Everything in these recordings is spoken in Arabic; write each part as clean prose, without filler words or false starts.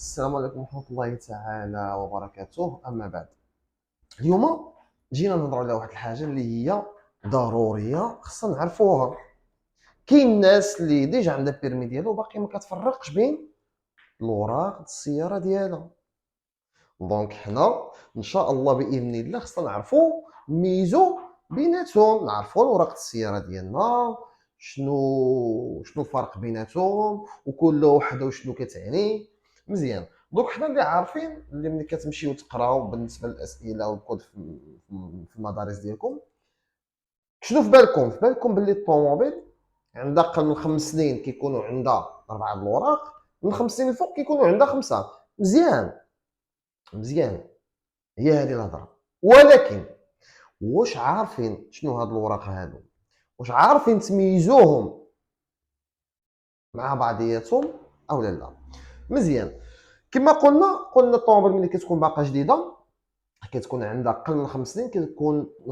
السلام عليكم ورحمة الله تعالى وبركاته. أما بعد، اليوم جينا نهضروا على واحد الحاجة اللي هي ضرورية خصنا نعرفوها. كاين الناس اللي ديجا عندها بيرمي ديالو وباقي ما كتفرقش بين الوراق د السيارة ديالها. دونك حنا ان شاء الله باذن الله خصنا نعرفوا نميزو بيناتهم، نعرفوا الوراق د السيارة ديالنا شنو الفرق بيناتهم وكل وحده وشنو كتعني. مزيان. دوك حنا اللي عارفين اللي ملي كتمشيو تقراو بالنسبه للاسئله والكود في المدارس ديالكم، شنو في بالكم؟ في بالكم باللي الطوموبيل عندها اقل من 5 سنين كيكونوا عندها 4 الوراق، من 5 سنين الفوق كيكونوا عندها 5. مزيان مزيان، هي هذه الهضره. ولكن واش عارفين شنو هاد الوراق هادو؟ واش عارفين تميزوهم مع بعضياتهم او لا؟ مزيان. كما قلنا الطوموبيل ملي كتكون باقا جديده كتكون عندها اقل من 5 سنين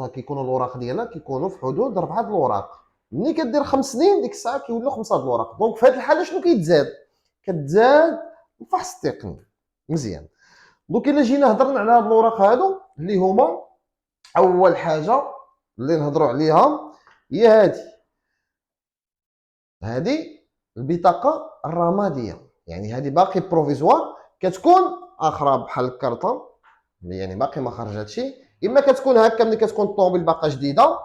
كيكونوا الوراق ديالها كيكونوا في حدود 4 الوراق. ملي كدير 5 سنين ديك الساعه كيولوا 5 الوراق. دونك في هذه الحاله شنو كيتزاد؟ كتزاد الفحص التقني. مزيان. دونك الا جينا هضرنا على هاد الوراق هادو اللي هما، اول حاجه اللي نهضروا عليها هي هذه البطاقه الرماديه. يعني هذه باقي بروفيزوار، كتكون اخرى بحال الكارطه يعني باقي ما خرجتش. اما كتكون هكا ملي كتكون الطوموبيل باقا جديده،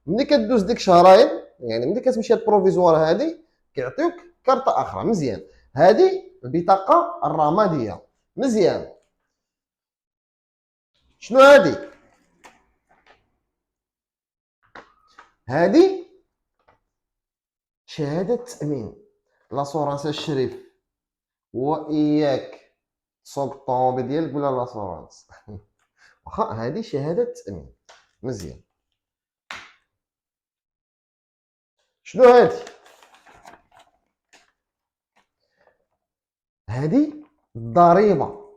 ملي كدوز ديك شهرين يعني ملي كتمشي هاد البروفيزوار هذه كيعطيوك كارطه اخرى. مزيان. هذه البطاقه الرماديه. مزيان. شنو هذه؟ هذه شهاده تامين لاسورانس الشريف. واياك تسوق الطوموبيل ديالك بلا لاسورانس. واخا هذه شهاده تامين. مزيان. شنو هذه الضريبه.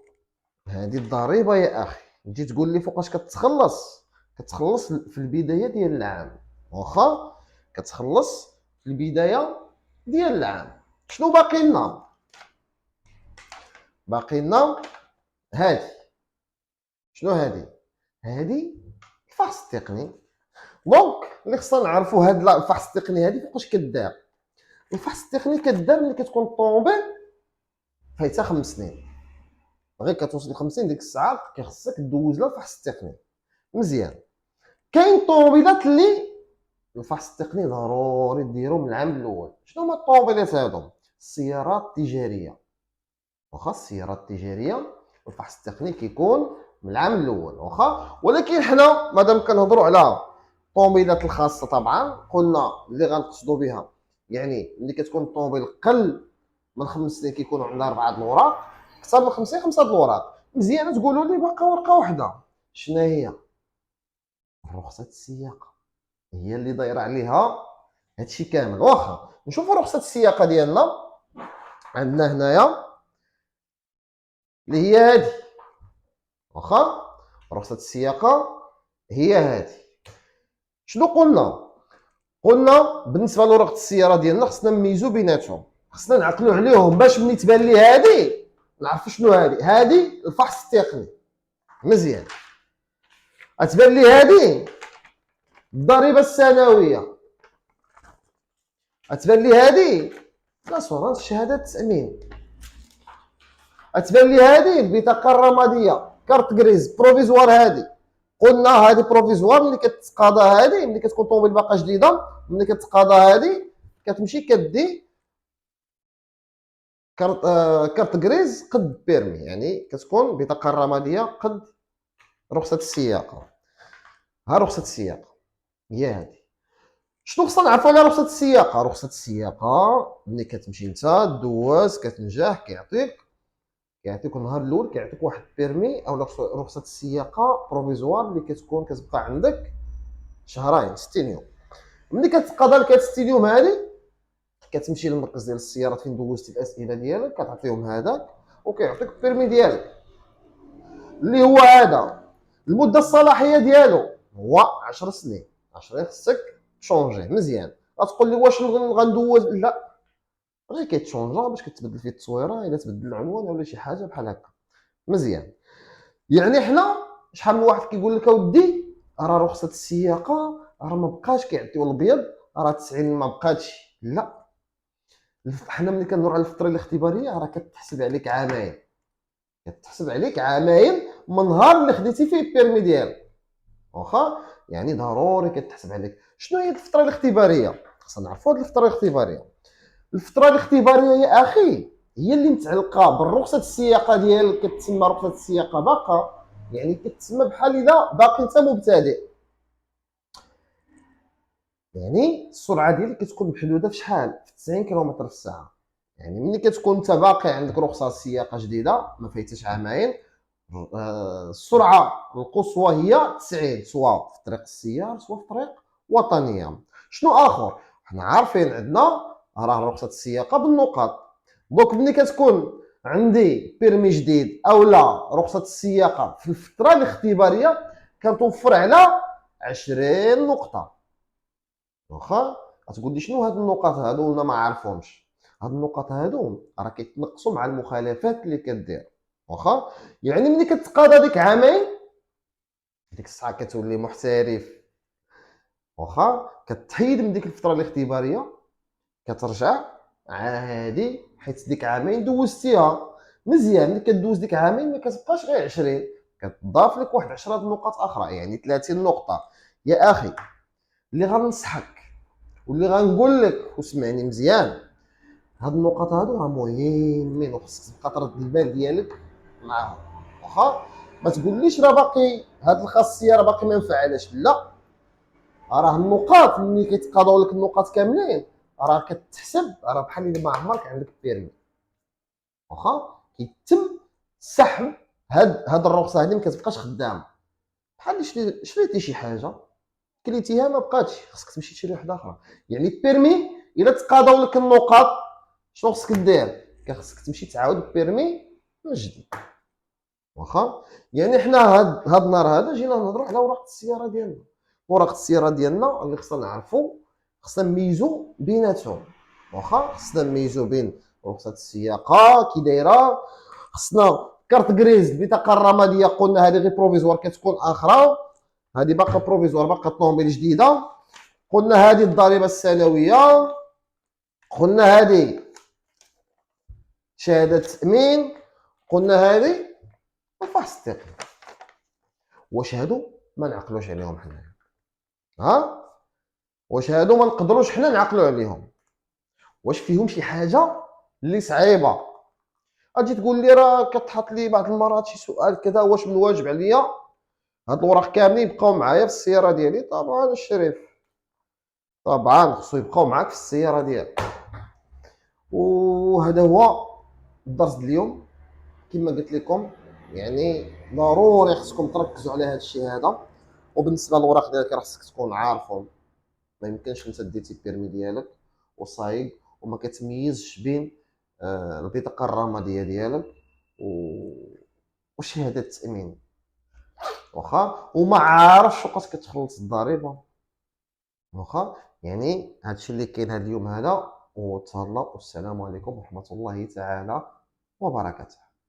هذه الضريبه يا اخي. تجي تقول لي فوقاش كتخلص في البدايه ديال العام. واخا كتخلص في البدايه ديال العام. شنو باقي لنا؟ باقي لنا هذه. شنو هذه الفحص التقني. دونك اللي خصنا نعرفوا هذا الفحص التقني هذه فوقاش كدار. الفحص التقني كدار ملي كتكون الطوموبيل فايتها 5 سنين، غير كتوصل 50 ديك الساعه كيخصك دوز لها الفحص التقني. مزيان. كاين طوموبيلات اللي الفحص التقني ضروري ديرو من العام الاول. شنو هما الطوموبيلات هادو؟ السيارات التجاريه. واخا السيارات التجاريه الفحص التقني كيكون من العام الاول. واخا ولكن حنا مادام كنهضروا على الطوموبيلات الخاصه طبعا قلنا اللي غنقصدوا بها يعني ملي كتكون الطوموبيل قل من 5 سنين كيكونوا عندها 4 الوراق، اكثر من 5 سنين 5 الوراق. مزيان. تقولوا لي باقا ورقه واحده. شنو هي؟ رخصه السياقه. هي اللي دايره عليها هادشي كامل. واخا نشوفوا رخصه السياقه ديالنا عندنا هنايا اللي هي هذه. واخا رخصه السياقه هي هذه. شنو قلنا بالنسبه لورقه السياره ديالنا خصنا نميزو بيناتهم، خصنا نعقلوا عليهم باش ملي تبان لي هذه نعرفوا شنو هذه الفحص التقني. مزيان. اتبان لي هذه الضريبه السنويه، اتبان لي هذه لاسورانس شهاده التامين، اتبان لي هذه البطاقه الرماديه كارت غريز بروفيزوار. هذه قلنا هذه بروفيزوار ملي كتقاضى، هذه ملي كتكون طوموبيل باقا جديده ملي كتقاضى هذه كتمشي كدي كارت غريز قد بيرمي، يعني كتكون بطاقه رماديه قد رخصه السياقه. ها رخصه السياقه هي هذه. شنو خصنا نعرفوا على رخصه السياقه؟ رخصه السياقه ملي كتمشي نتا دوز كتنجح كيعطيك النهار الاول كيعطيك واحد بيرمي او رخصه السياقه بروفيزوار اللي كتكون كتبقى عندك شهرين 60 يوم. ملي كتقاضى لك هاد 60 يوم هادي كتمشي للمركز ديال السيارات فين دوزتي الاسئله ديالك كتعطيهم هذاك وكيعطيك البيرمي ديالك اللي هو هذا. المده الصلاحيه ديالو هو 10 سنين. 10 خصك تشونجي. مزيان. غتقول لي واش غندوز؟ لا، غير كيتشونجا باش كتبدل فيه التصويره الا تبدل العنوان ولا شي حاجه بحال هكا. مزيان. يعني حنا شحال من واحد كيقول لك اودي راه رخصه السياقه راه ما بقاش كيعطيو الابيض، راه 90 ما بقاتش. لا، حنا ملي كندورو على الفتره الاختباريه راه كتحسب عليك عامين، كتحسب عليك عامين من نهار اللي خديتي فيه البيرمي ديالك. واخا يعني ضروري كتحسب عليك. شنو هي الفتره الاختباريه؟ خصنا نعرفوا هذه الفتره الاختباريه. الفتره الاختباريه يا اخي هي اللي متعلقه بالرخصه السياقه ديالك، كتسمى رخصه السياقه باقه، يعني كتسمى بحال اذا باقي انت مبتدئ. يعني السرعه ديالك كتكون محدوده في شحال؟ في 90 كيلومتر في الساعه. يعني ملي كتكون انت باقي عندك رخصه سياقه جديده ما فايتش عامين، السرعه القصوى هي 90، سواء في طريق السيار سواء في طريق وطنيه. شنو اخر؟ حنا عارفين عندنا راه رخصه السياقه بالنقاط. دونك ملي كتكون عندي بيرمي جديد او لا رخصه السياقه في الفتره الاختباريه كتوفر على 20 نقطه. واخا غتقول لي شنو هاد النقاط هادو انا ما عارفهمش. هاد النقاط هادو راه كيتنقصوا مع المخالفات اللي كدير. واخا يعني ملي كتقاضى ديك عامين ديك الساعه كتولي محترف. واخا كتحيد من ديك الفتره الاختباريه كترجع عادي، حيت ديك عامين دوزتيها مزيان. ملي كدوز ديك عامين ما كتبقاش غير 20، كتضاف لك واحد 10 نقاط اخرى، يعني 30 نقطه. يا اخي اللي غنصحك واللي غنقول لك وسمعني مزيان، هاد النقط هادو راه مهمين وخصك تبقى ترد البال ديالك معاهم. واخا ما تقوليش راه باقي هاد الخاصيه راه باقي ما انفعلش، لا، راه النقاط ملي كيتقاضوا لك النقاط كاملين راه كتحسب راه بحال الا ما عمرك عندك بيرمي. واخا كيتم سحب هاد الرخصه هادي ما كتبقاش خدامه. بحال شريتي شي حاجه كليتيها ما بقاتش، خصك تمشي تشري واحده اخرى. يعني البيرمي الا تقاضوا لك النقاط شنو خصك دير؟ خصك تمشي تعاود البيرمي من جديد. واخا يعني حنا هاد النهار هذا جينا نهضروا على اوراق السياره ديالنا. اوراق السياره ديالنا اللي خصنا نعرفوا، خصنا نميزوا بيناتهم. واخا خصنا نميزوا بين رخصه السياقه كي دايره، خصنا كارت غريز البطاقه الرماديه قلنا هذه غير بروفيزوار كتكون اخرى، هذه باقا بروفيزوار باقا طوموبيل جديده. قلنا هذه الضريبه السنويه، قلنا هذه شهاده تامين، قلنا هذه الفحص التقني. واش هادو ما نعقلوش عليهم حنايا؟ ها واش هادو ما نقدروش حنا نعقلوا عليهم؟ واش فيهم شي حاجه اللي صعيبه؟ اجي تقول لي راه كتحط لي بعض المرات شي سؤال كذا، واش من الواجب عليا هاد الاوراق كاملين يبقاو معايا في السياره ديالي؟ طبعا الشريف، طبعا خصو يبقاو معاك في السياره ديالك. وهذا هو الدرس اليوم. كما قلت لكم يعني ضروري خصكم تركزوا على هذا الشيء هذا. وبالنسبه للوراق ديالك راه خصك تكون عارفهم. ما يمكنش انت ديتي البيرمي ديالك وصايب وما كتميزش بين البطاقه الرماديه ديالك وشهاده التامين، واخا وما عارفش وقت كتخلص الضريبه. واخا يعني هادشي اللي كاين هاد اليوم هذا. وتهلا والسلام عليكم ورحمه الله تعالى وبركاته.